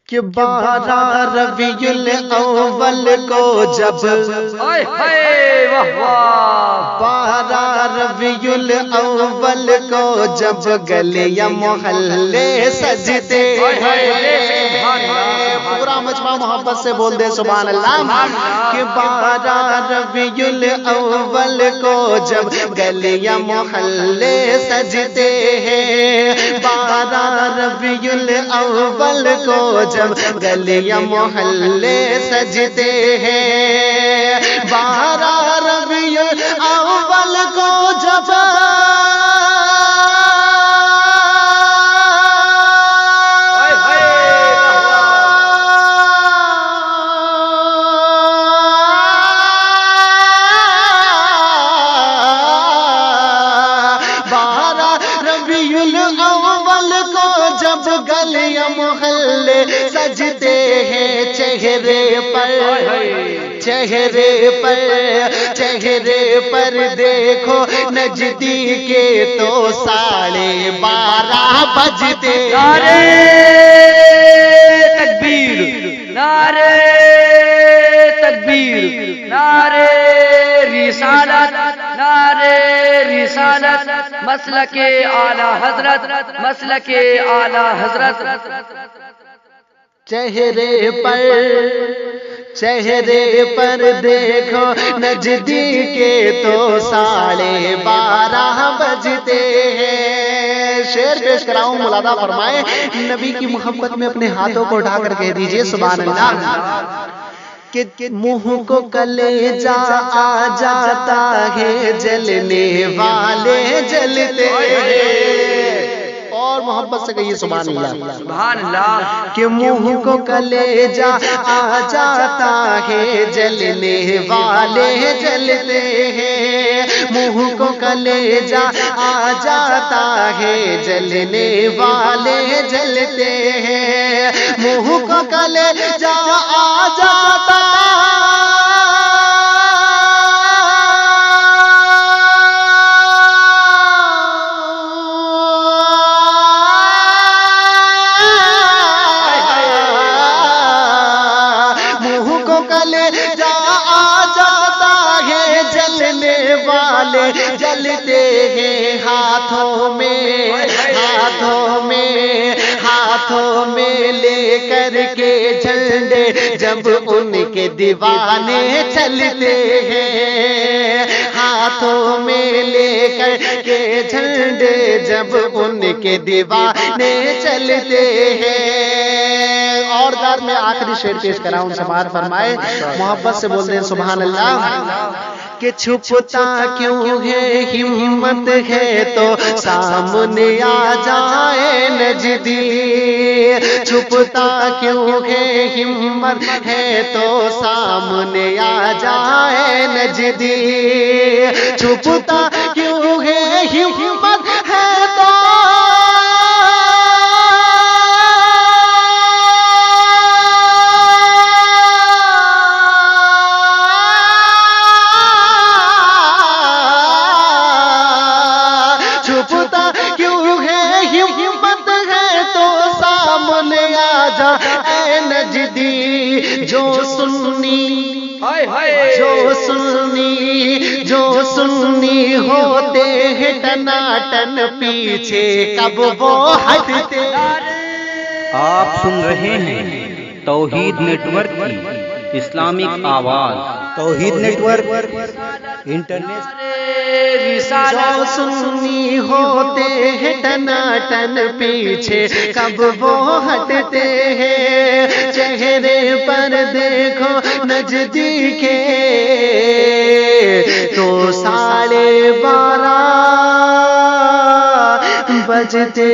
کہ 12 ربیع الاول کو جب 12 ربیع الاول کو جب گلیاں محلے سجتے ہیں، پورا مجمع محبت سے بول دے سبحان اللہ، کہ 12 ربیع الاول کو جب گلیاں محلے سجتے ہیں، 12 ربیع الاول کو جب گلیاں محلے سجتے ہیں، 12 ربیع الاول کو جب گلیاں محلے سجتے ہیں، چہرے پر دیکھو نجدی کے تو 12:30 بجتے ہیں۔ نعرہ تکبیر، نعرہ تکبیر، نعرہ رسالت، نعرہ رسالت، مسلک اعلی حضرت، مسلک اعلی حضرت۔ چہرے پر دیکھو نجدی کے تو 12:30 بجتے ہیں۔ شعر پیش کراؤں، ملاحظہ فرمائے، نبی کی محبت میں اپنے ہاتھوں کو اٹھا کر کہہ دیجئے سبحان اللہ، کہ منہ کو کلیجہ آ جاتا ہے، جلنے والے جلتے ہیں، اور محبت سے کہیے سبحان اللہ، سبحان اللہ، کہ منہ کو کلیجہ آ جاتا ہے، جلنے والے جلتے ہیں، منہ کو کلیجہ آ جاتا ہے، جلنے والے جلتے ہیں، منہ کو کلیجہ آ جاتا جلتے ہیں، ہاتھوں میں لے کر کے جھنڈے جب ان کے دیوانے چلتے ہیں، ہاتھوں میں لے کر کے جھنڈے جب ان کے دیوانے چلتے ہیں۔ اور دار میں آخری شعر پیش کراؤں، سماعت فرمائے، محبت سے بول دیں سبحان اللہ، کہ چھپتا کیوں ہے ہمت ہے تو سامنے آ جائے نجدی، چھپتا کیوں ہے ہمت ہے تو سامنے آ جائے نجدی، چھپتا کیوں ہے ہمت ہے تو جو سنی ہوتے ہیں ٹناٹن، پیچھے کب وہ ہٹتے۔ آپ سن رہے ہیں توحید نیٹ ورک کی اسلامک آواز، توحید نیٹ ورک انٹرنیشنل۔ جو سنی ہوتے ہیں ٹناٹن، پیچھے کب وہ ہٹتے ہیں، چہرے پر دیکھو نجدی کے تو 12:30 بجتے